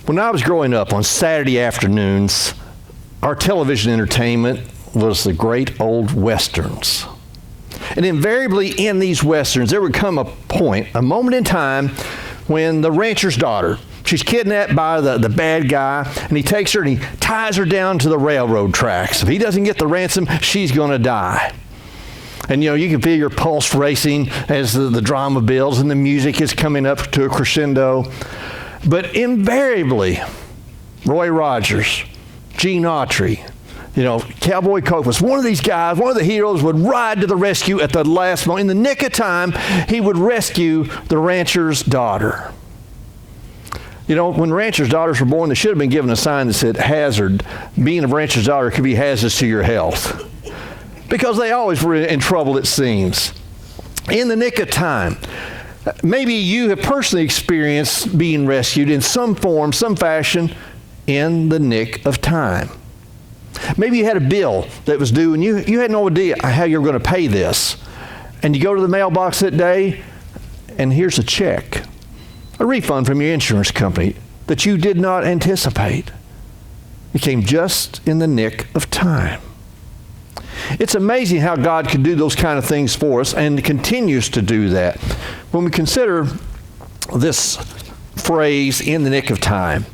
When I was growing up on Saturday afternoons, our television entertainment was the great old westerns. And invariably in these westerns, there would come a point, a moment in time, when the rancher's daughter, she's kidnapped by the bad guy, and he takes her and he ties her down to the railroad tracks. If he doesn't get the ransom, she's going to die. And you can feel your pulse racing as the drama builds and the music is coming up to a crescendo. But invariably, Roy Rogers, Gene Autry, Cowboy Copas, one of these guys, one of the heroes would ride to the rescue at the last moment. In the nick of time, he would rescue the rancher's daughter. When ranchers' daughters were born, they should have been given a sign that said, hazard. Being a rancher's daughter could be hazardous to your health. Because they always were in trouble, it seems. In the nick of time. Maybe you have personally experienced being rescued in some form, some fashion, in the nick of time. Maybe you had a bill that was due and you had no idea how you were going to pay this. And you go to the mailbox that day and here's a check, a refund from your insurance company that you did not anticipate. It came just in the nick of time. It's amazing how God can do those kind of things for us and continues to do that. When we consider this phrase, in the nick of time,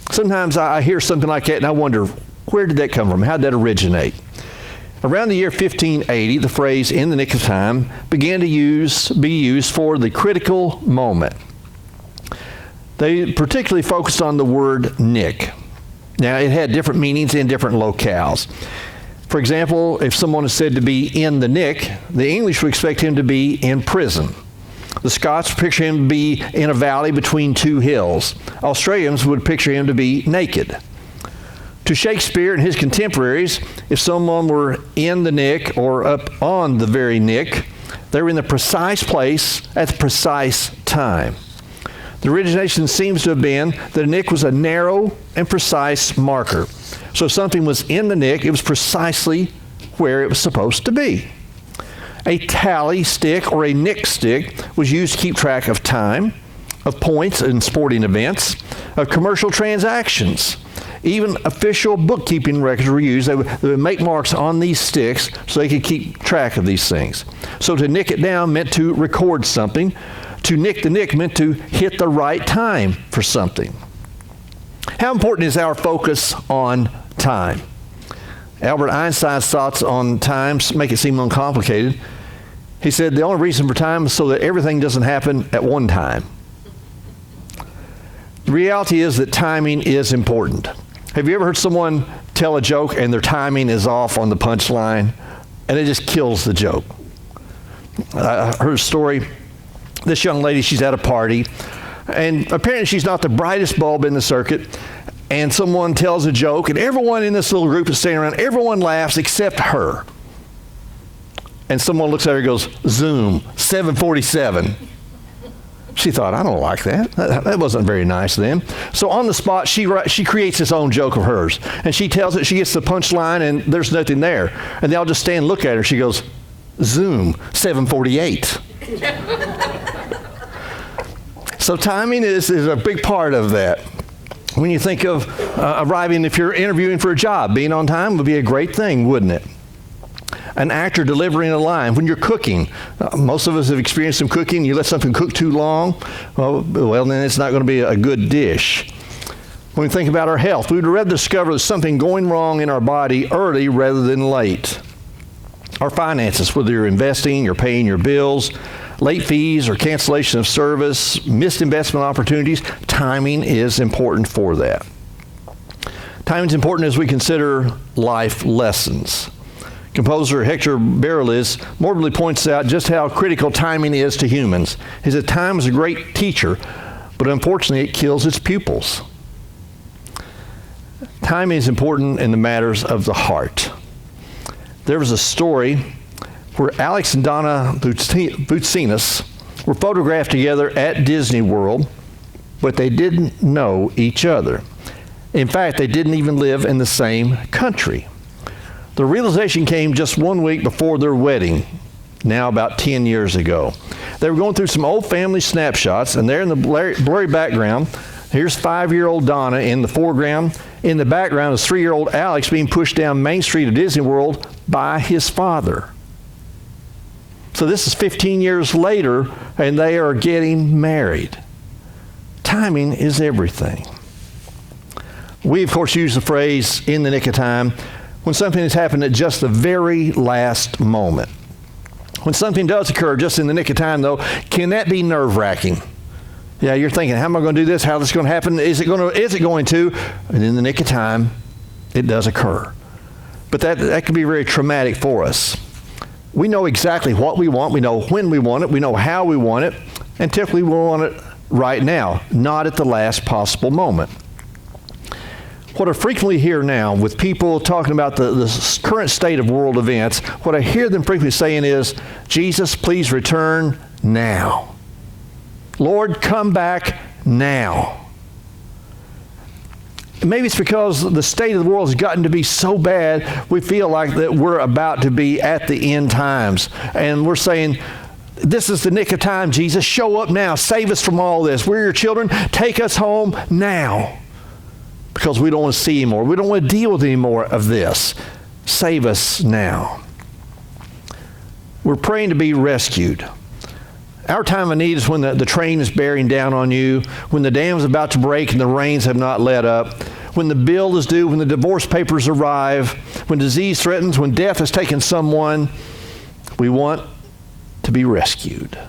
sometimes I hear something like that and I wonder, where did that come from? How did that originate? Around the year 1580, the phrase, in the nick of time, began to be used for the critical moment. They particularly focused on the word nick. Now, it had different meanings in different locales. For example, if someone is said to be in the nick, the English would expect him to be in prison. The Scots picture him to be in a valley between two hills. Australians would picture him to be naked. To Shakespeare and his contemporaries, if someone were in the nick or up on the very nick, they were in the precise place at the precise time. The origination seems to have been that a nick was a narrow and precise marker. So if something was in the nick, it was precisely where it was supposed to be. A tally stick or a nick stick was used to keep track of time, of points in sporting events, of commercial transactions. Even official bookkeeping records were used. They would make marks on these sticks so they could keep track of these things. So to nick it down meant to record something. To nick the nick meant to hit the right time for something. How important is our focus on time? Albert Einstein's thoughts on time make it seem uncomplicated. He said the only reason for time is so that everything doesn't happen at one time. The reality is that timing is important. Have you ever heard someone tell a joke and their timing is off on the punchline and it just kills the joke? I heard a story. This young lady, she's at a party, and apparently she's not the brightest bulb in the circuit, and someone tells a joke, and everyone in this little group is standing around, everyone laughs except her. And someone looks at her and goes, Zoom, 747. She thought, I don't like that. That wasn't very nice then. So on the spot, she creates this own joke of hers, and she tells it, she gets the punchline, and there's nothing there. And they all just stand and look at her. She goes, Zoom, 748. So timing is a big part of that. When you think of arriving, if you're interviewing for a job, being on time would be a great thing, wouldn't it? An actor delivering a line. When you're cooking, most of us have experienced some cooking. You let something cook too long, well, then it's not going to be a good dish. When we think about our health, we would rather discover there's something going wrong in our body early rather than late. Our finances, whether you're investing, you're paying your bills, late fees or cancellation of service, missed investment opportunities, timing is important for that. Timing is important as we consider life lessons. Composer Hector Berlioz morbidly points out just how critical timing is to humans. He said, time is a great teacher, but unfortunately it kills its pupils. Timing is important in the matters of the heart. There was a story where Alex and Donna Boutsinas were photographed together at Disney World, but they didn't know each other. In fact, they didn't even live in the same country. The realization came just 1 week before their wedding, now about 10 years ago. They were going through some old family snapshots, and there in the blurry background, Here's 5-year-old Donna in the foreground. In the background is 3-year-old Alex being pushed down Main Street of Disney World by his father. So this is 15 years later, and they are getting married. Timing is everything. We, of course, use the phrase, in the nick of time, when something has happened at just the very last moment. When something does occur just in the nick of time, though, can that be nerve-wracking? Yeah, you're thinking, how am I going to do this? How is this going to happen? Is it going to? And in the nick of time, it does occur. But that can be very traumatic for us. We know exactly what we want. We know when we want it. We know how we want it. And typically we want it right now, not at the last possible moment. What I frequently hear now with people talking about the current state of world events, what I hear them frequently saying is, Jesus, please return now. Lord, come back now. Maybe it's because the state of the world has gotten to be so bad, we feel like that we're about to be at the end times. And we're saying, this is the nick of time, Jesus. Show up now. Save us from all this. We're your children. Take us home now. Because we don't want to see anymore. We don't want to deal with any more of this. Save us now. We're praying to be rescued. Our time of need is when the train is bearing down on you, when the dam is about to break and the rains have not let up, when the bill is due, when the divorce papers arrive, when disease threatens, when death has taken someone. We want to be rescued.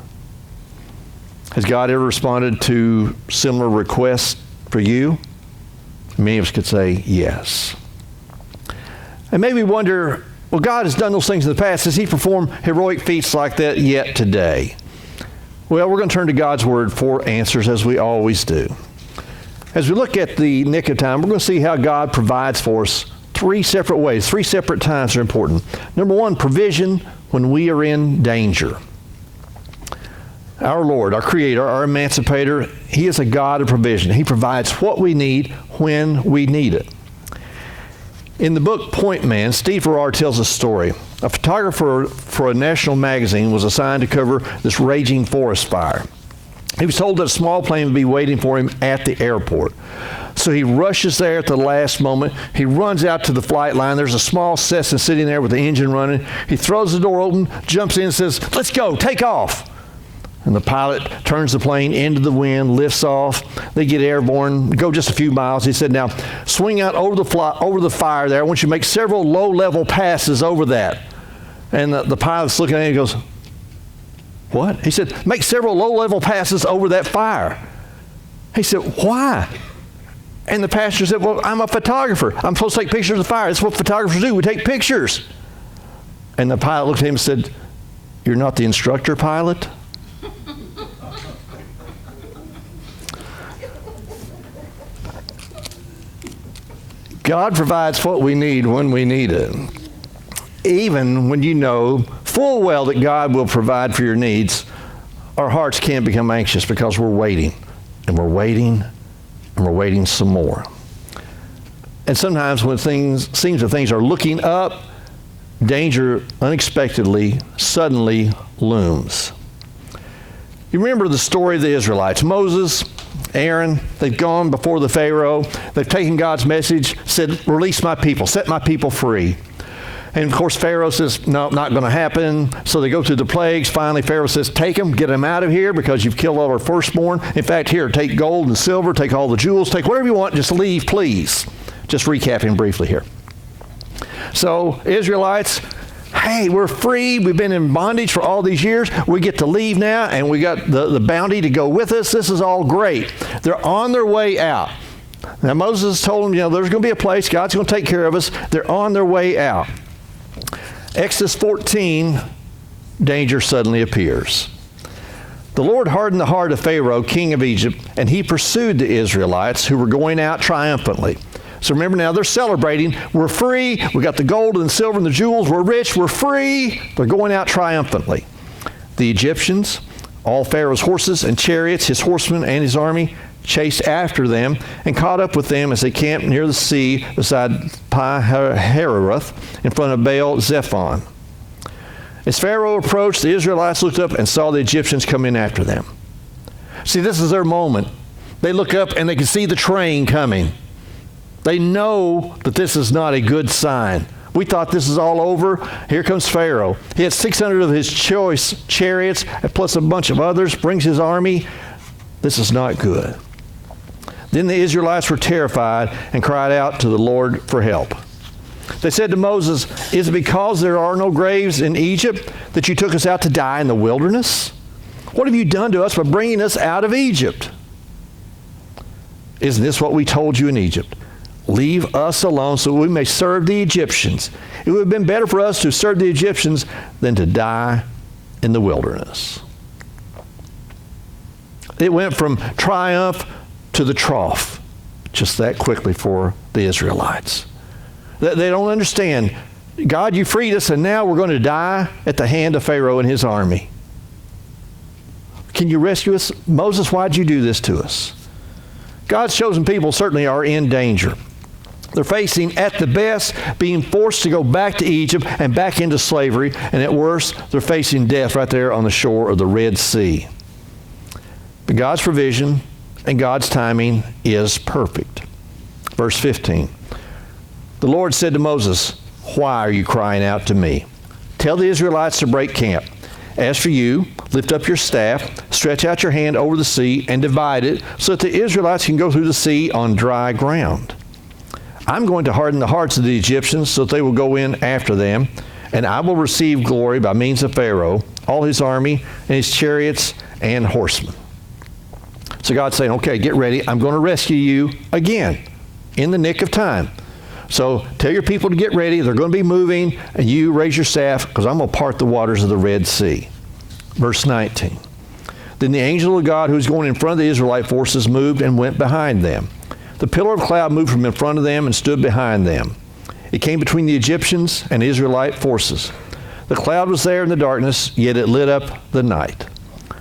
Has God ever responded to similar requests for you? Many of us could say yes. And maybe wonder, well, God has done those things in the past. Does he perform heroic feats like that yet today? Well, we're going to turn to God's Word for answers, as we always do. As we look at the nick of time, we're going to see how God provides for us 3 separate ways. 3 separate times are important. Number 1, provision when we are in danger. Our Lord, our Creator, our Emancipator, he is a God of provision. He provides what we need when we need it. In the book Point Man, Steve Farrar tells a story. A photographer for a national magazine was assigned to cover this raging forest fire. He was told that a small plane would be waiting for him at the airport. So he rushes there at the last moment. He runs out to the flight line. There's a small Cessna sitting there with the engine running. He throws the door open, jumps in and says, "Let's go, take off." And the pilot turns the plane into the wind, lifts off. They get airborne, go just a few miles. He said, "Now, swing out over the fire there. I want you to make several low-level passes over that." And the pilot's looking at him and goes, "What?" He said, "Make several low-level passes over that fire." He said, "Why?" And the passenger said, "Well, I'm a photographer. I'm supposed to take pictures of the fire. That's what photographers do. We take pictures." And the pilot looked at him and said, "You're not the instructor pilot?" God provides what we need when we need it. Even when you know full well that God will provide for your needs, our hearts can become anxious because we're waiting, and we're waiting, and we're waiting some more. And sometimes when seems that things are looking up, danger unexpectedly, suddenly looms. You remember the story of the Israelites. Moses, Aaron, they've gone before the Pharaoh. They've taken God's message, said, "Release my people, set my people free." And of course, Pharaoh says, "No, not going to happen." So they go through the plagues. Finally, Pharaoh says, "Take them, get them out of here because you've killed all our firstborn. In fact, here, take gold and silver, take all the jewels, take whatever you want, just leave, please." Just recapping briefly here. So, Israelites, hey, we're free. We've been in bondage for all these years. We get to leave now, and we got the bounty to go with us. This is all great. They're on their way out. Now, Moses told them, there's going to be a place. God's going to take care of us. They're on their way out. Exodus 14, danger suddenly appears. The Lord hardened the heart of Pharaoh, king of Egypt, and he pursued the Israelites who were going out triumphantly. So remember now, they're celebrating. We're free. We got the gold and the silver and the jewels. We're rich. We're free. They're going out triumphantly. The Egyptians, all Pharaoh's horses and chariots, his horsemen and his army, chased after them and caught up with them as they camped near the sea beside Pi-hahiroth in front of Baal-zephon. As Pharaoh approached, the Israelites looked up and saw the Egyptians come in after them. See, this is their moment. They look up and they can see the train coming. They know that this is not a good sign. We thought this is all over. Here comes Pharaoh. He had 600 of his choice chariots, plus a bunch of others, brings his army. This is not good. Then the Israelites were terrified and cried out to the Lord for help. They said to Moses, "Is it because there are no graves in Egypt that you took us out to die in the wilderness? What have you done to us by bringing us out of Egypt? Isn't this what we told you in Egypt? Leave us alone so we may serve the Egyptians. It would have been better for us to serve the Egyptians than to die in the wilderness." It went from triumph to the trough just that quickly for the Israelites. They don't understand. God, you freed us, and now we're going to die at the hand of Pharaoh and his army. Can you rescue us? Moses, why'd you do this to us? God's chosen people certainly are in danger. They're facing, at the best, being forced to go back to Egypt and back into slavery, and at worst, they're facing death right there on the shore of the Red Sea. But God's provision and God's timing is perfect. Verse 15. The Lord said to Moses, "Why are you crying out to me? Tell the Israelites to break camp. As for you, lift up your staff, stretch out your hand over the sea, and divide it so that the Israelites can go through the sea on dry ground. I'm going to harden the hearts of the Egyptians so that they will go in after them, and I will receive glory by means of Pharaoh, all his army, and his chariots and horsemen." So God's saying, okay, get ready. I'm going to rescue you again in the nick of time. So tell your people to get ready. They're going to be moving, and you raise your staff because I'm going to part the waters of the Red Sea. Verse 19. Then the angel of God who was going in front of the Israelite forces moved and went behind them. The pillar of cloud moved from in front of them and stood behind them. It came between the Egyptians and Israelite forces. The cloud was there in the darkness, yet it lit up the night.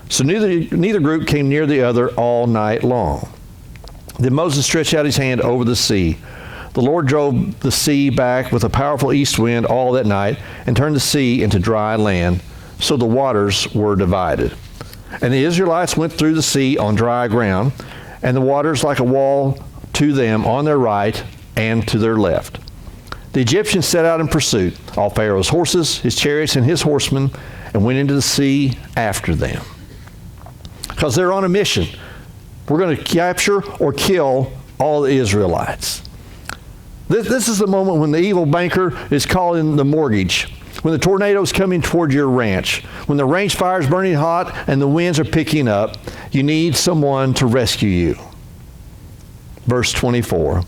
So neither group came near the other all night long. Then Moses stretched out his hand over the sea. The Lord drove the sea back with a powerful east wind all that night and turned the sea into dry land, so the waters were divided. And the Israelites went through the sea on dry ground, and the waters like a wall to them on their right and to their left. The Egyptians set out in pursuit, all Pharaoh's horses, his chariots, and his horsemen, and went into the sea after them. Because they're on a mission. We're going to capture or kill all the Israelites. This is the moment when the evil banker is calling the mortgage, when the tornado is coming toward your ranch, when the range fire is burning hot and the winds are picking up. You need someone to rescue you. Verse 24.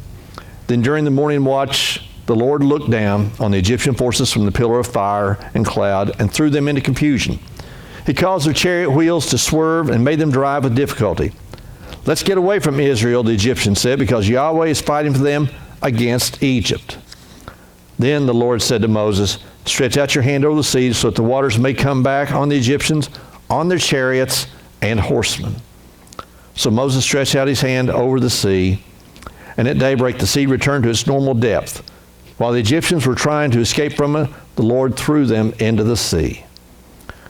Then during the morning watch, the Lord looked down on the Egyptian forces from the pillar of fire and cloud and threw them into confusion. He caused their chariot wheels to swerve and made them drive with difficulty. "Let's get away from Israel," the Egyptians said, "because Yahweh is fighting for them against Egypt." Then the Lord said to Moses, "Stretch out your hand over the sea so that the waters may come back on the Egyptians, on their chariots and horsemen." So Moses stretched out his hand over the sea, and at daybreak the sea returned to its normal depth. While the Egyptians were trying to escape from it, the Lord threw them into the sea.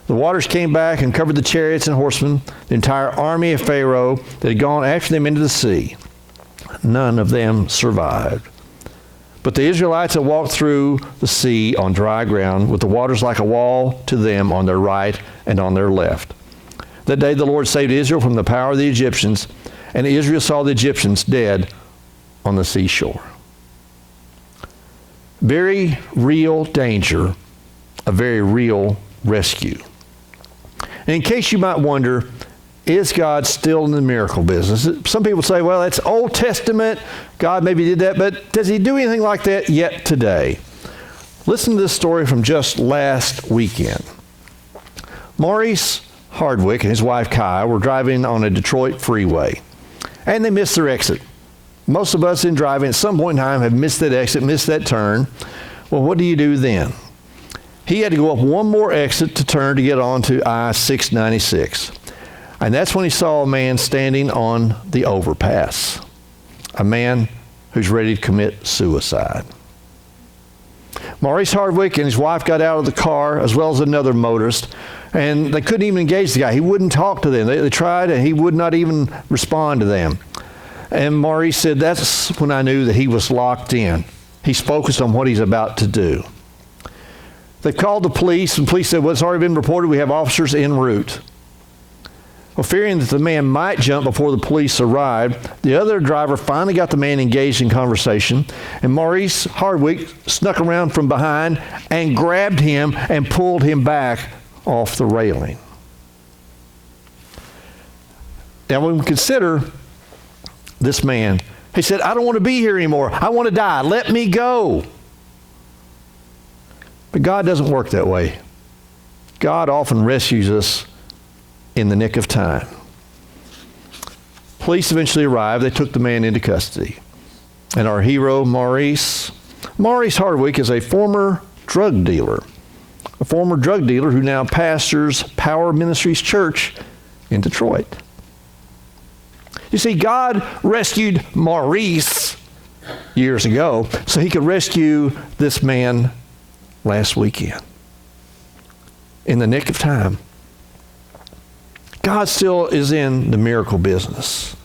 The waters came back and covered the chariots and horsemen, the entire army of Pharaoh that had gone after them into the sea. None of them survived. But the Israelites had walked through the sea on dry ground, with the waters like a wall to them on their right and on their left. That day the Lord saved Israel from the power of the Egyptians, and Israel saw the Egyptians dead on the seashore. Very real danger, a very real rescue. And in case you might wonder, is God still in the miracle business? Some people say, well, that's Old Testament. God maybe did that, but does he do anything like that yet today? Listen to this story from just last weekend. Maurice Hardwick and his wife Kai were driving on a Detroit freeway, and they missed their exit. Most of us in driving at some point in time have missed that exit, missed that turn. Well, what do you do then? He had to go up one more exit to turn to get onto I-696. And that's when he saw a man standing on the overpass. A man who's ready to commit suicide. Maurice Hardwick and his wife got out of the car, as well as another motorist, and they couldn't even engage the guy. He wouldn't talk to them. They tried, and he would not even respond to them. And Maurice said, that's when I knew that he was locked in. He's focused on what he's about to do. They called the police, and the police said, well, it's already been reported. We have officers en route. Well, fearing that the man might jump before the police arrived, the other driver finally got the man engaged in conversation, and Maurice Hardwick snuck around from behind and grabbed him and pulled him back off the railing. Now, when we consider this man, he said, I don't want to be here anymore. I want to die. Let me go. But God doesn't work that way. God often rescues us in the nick of time. Police eventually arrived. They took the man into custody. And our hero, Maurice Hardwick, is a former drug dealer. A former drug dealer who now pastors Power Ministries Church in Detroit. You see, God rescued Maurice years ago so he could rescue this man last weekend. In the nick of time. God still is in the miracle business.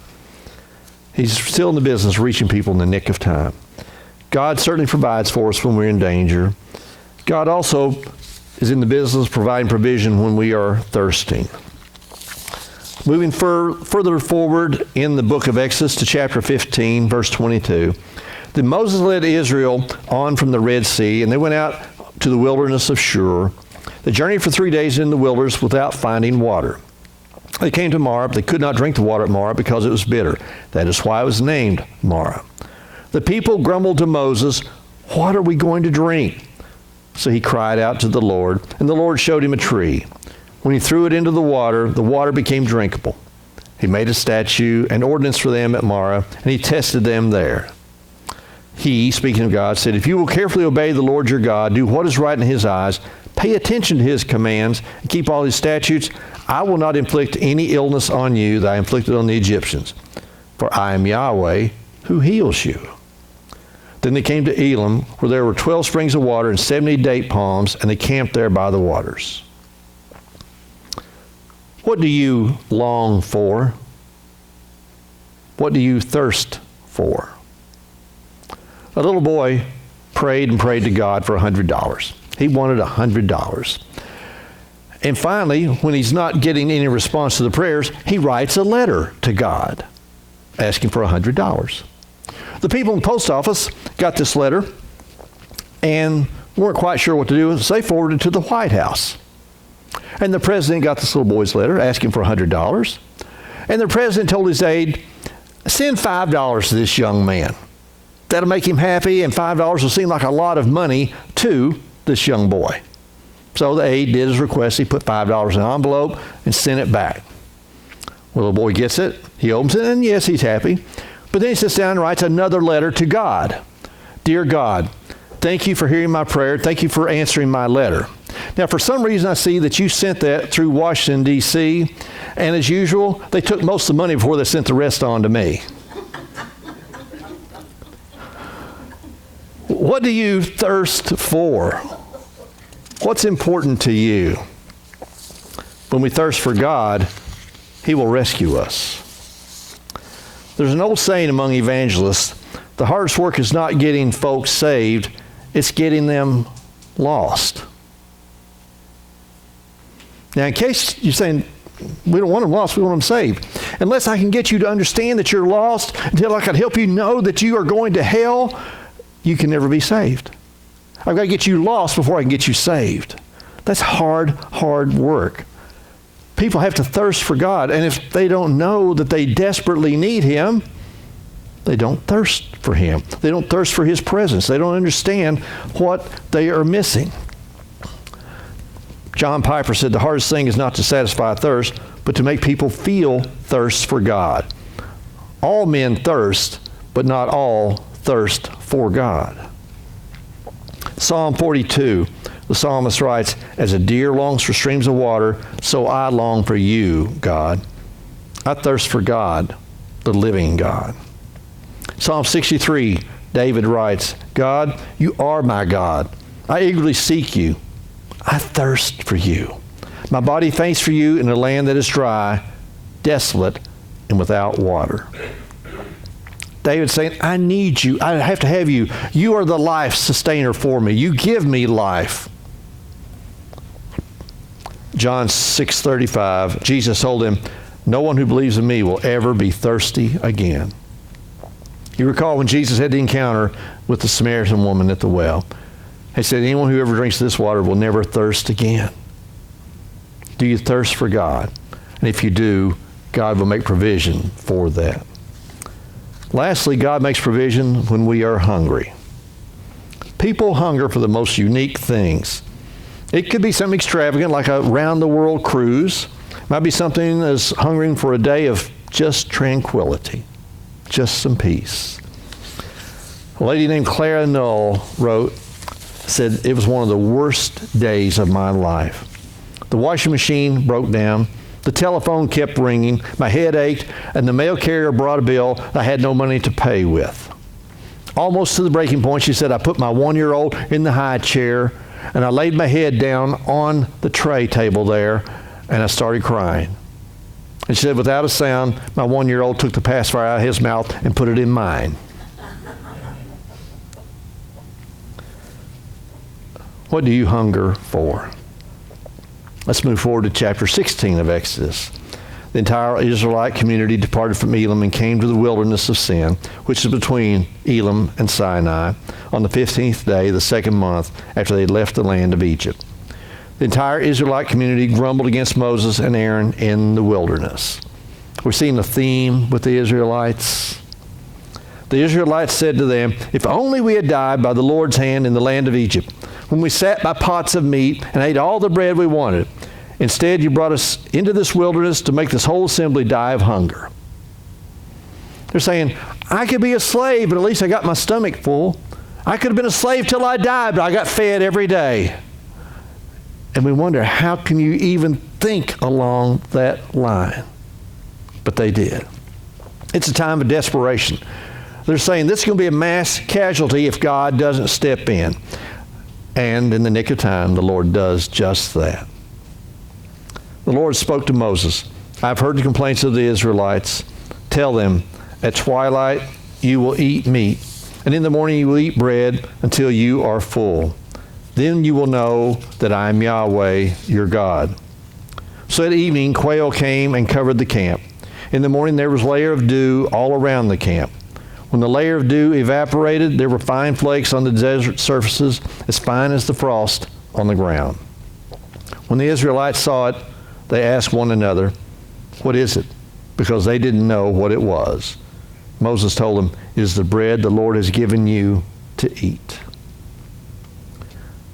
He's still in the business of reaching people in the nick of time. God certainly provides for us when we're in danger. God also is in the business of providing provision when we are thirsting. Moving further forward in the book of Exodus to chapter 15, verse 22. Then Moses led Israel on from the Red Sea, and they went out to the wilderness of Shur. They journeyed for 3 days in the wilderness without finding water. They came to Marah, but they could not drink the water at Marah because it was bitter. That is why it was named Marah. The people grumbled to Moses, what are we going to drink? So he cried out to the Lord, and the Lord showed him a tree. When he threw it into the water became drinkable. He made a statute, an ordinance for them at Marah, and he tested them there. He, speaking of God, said, if you will carefully obey the Lord your God, do what is right in his eyes, pay attention to his commands, and keep all his statutes, I will not inflict any illness on you that I inflicted on the Egyptians, for I am Yahweh who heals you. Then they came to Elim, where there were 12 springs of water and 70 date palms, and they camped there by the waters. What do you long for? What do you thirst for? A little boy prayed and prayed to God for $100. He wanted $100. And finally, when he's not getting any response to the prayers, he writes a letter to God asking for $100. The people in the post office got this letter and weren't quite sure what to do, so they forwarded it to the White House. And the president got this little boy's letter asking for $100. And the president told his aide, send $5 to this young man. That'll make him happy, and $5 will seem like a lot of money to this young boy. So the aide did his request. He put $5 in an envelope and sent it back. Well, the boy gets it. He opens it, and yes, he's happy. But then he sits down and writes another letter to God. Dear God, thank you for hearing my prayer. Thank you for answering my letter. Now, for some reason, I see that you sent that through Washington, D.C., and as usual, they took most of the money before they sent the rest on to me. What do you thirst for? What's important to you? When we thirst for God, he will rescue us. There's an old saying among evangelists, the hardest work is not getting folks saved, it's getting them lost. Now, in case you're saying, we don't want them lost, we want them saved. Unless I can get you to understand that you're lost, until I can help you know that you are going to hell, you can never be saved. I've got to get you lost before I can get you saved. That's hard work. People have to thirst for God, and if they don't know that they desperately need him, they don't thirst for him. They don't thirst for his presence. They don't understand what they are missing. John Piper said the hardest thing is not to satisfy thirst, but to make people feel thirst for God. All men thirst, but not all thirst for God. Psalm 42, the psalmist writes, as a deer longs for streams of water, so I long for you, God. I thirst for God, the living God. Psalm 63, David writes, God, you are my God. I eagerly seek you. I thirst for you. My body faints for you in a land that is dry, desolate, and without water. David saying, I need you. I have to have you. You are the life sustainer for me. You give me life. John 6:35, Jesus told him, no one who believes in me will ever be thirsty again. You recall when Jesus had the encounter with the Samaritan woman at the well. He said, anyone who ever drinks this water will never thirst again. Do you thirst for God? And if you do, God will make provision for that. Lastly, God makes provision when we are hungry. People hunger for the most unique things. It could be something extravagant like a round-the-world cruise. It might be something as hungering for a day of just tranquility, just some peace. A lady named Clara Null said, it was one of the worst days of my life. The washing machine broke down. The telephone kept ringing. My head ached, and the mail carrier brought a bill I had no money to pay with. Almost to the breaking point, she said, I put my 1-year-old in the high chair, and I laid my head down on the tray table there, and I started crying. And she said, without a sound, my 1-year-old took the pacifier out of his mouth and put it in mine. What do you hunger for? Let's move forward to chapter 16 of Exodus. The entire Israelite community departed from Elim and came to the wilderness of Sin, which is between Elim and Sinai, on the 15th day, the second month, after they left the land of Egypt. The entire Israelite community grumbled against Moses and Aaron in the wilderness. We're seeing a theme with the Israelites. The Israelites said to them, if only we had died by the Lord's hand in the land of Egypt, when we sat by pots of meat and ate all the bread we wanted. Instead, you brought us into this wilderness to make this whole assembly die of hunger. They're saying, I could be a slave, but at least I got my stomach full. I could have been a slave till I died, but I got fed every day. And we wonder, how can you even think along that line? But they did. It's a time of desperation. They're saying this is going to be a mass casualty if God doesn't step in. And in the nick of time, the Lord does just that. The Lord spoke to Moses, I've heard the complaints of the Israelites. Tell them, at twilight you will eat meat, and in the morning you will eat bread until you are full. Then you will know that I am Yahweh, your God. So at evening, quail came and covered the camp. In the morning there was a layer of dew all around the camp. When the layer of dew evaporated, there were fine flakes on the desert surfaces, as fine as the frost on the ground. When the Israelites saw it, they asked one another, what is it? Because they didn't know what it was. Moses told them, it is the bread the Lord has given you to eat.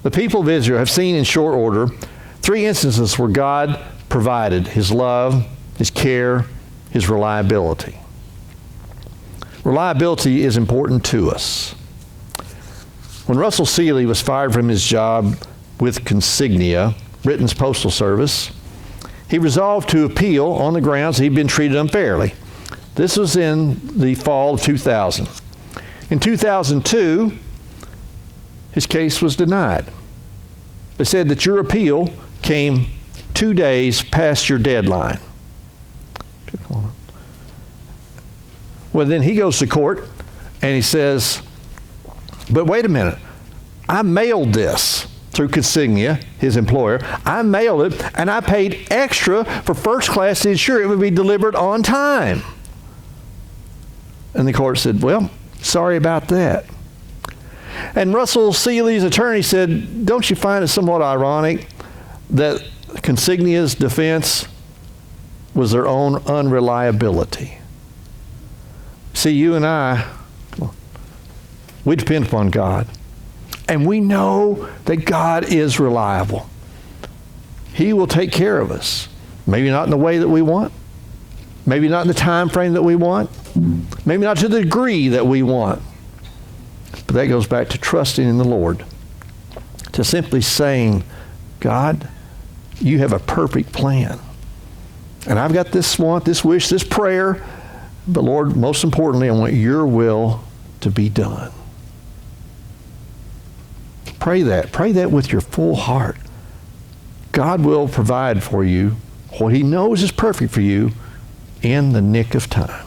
The people of Israel have seen in short order 3 instances where God provided his love, his care, his reliability. Reliability is important to us. When Russell Seeley was fired from his job with Consignia, Britain's postal service, he resolved to appeal on the grounds he'd been treated unfairly. This was in the fall of 2000. In 2002, his case was denied. They said that your appeal came 2 days past your deadline. Well, then he goes to court and he says, but wait a minute, I mailed this through Consignia, his employer. I mailed it and I paid extra for first class to ensure it would be delivered on time. And the court said, well, sorry about that. And Russell Seeley's attorney said, don't you find it somewhat ironic that Consignia's defense was their own unreliability? See, you and I, we depend upon God. And we know that God is reliable. He will take care of us. Maybe not in the way that we want. Maybe not in the time frame that we want. Maybe not to the degree that we want. But that goes back to trusting in the Lord. To simply saying, God, you have a perfect plan. And I've got this want, this wish, this prayer. But Lord, most importantly, I want your will to be done. Pray that. Pray that with your full heart. God will provide for you what he knows is perfect for you in the nick of time.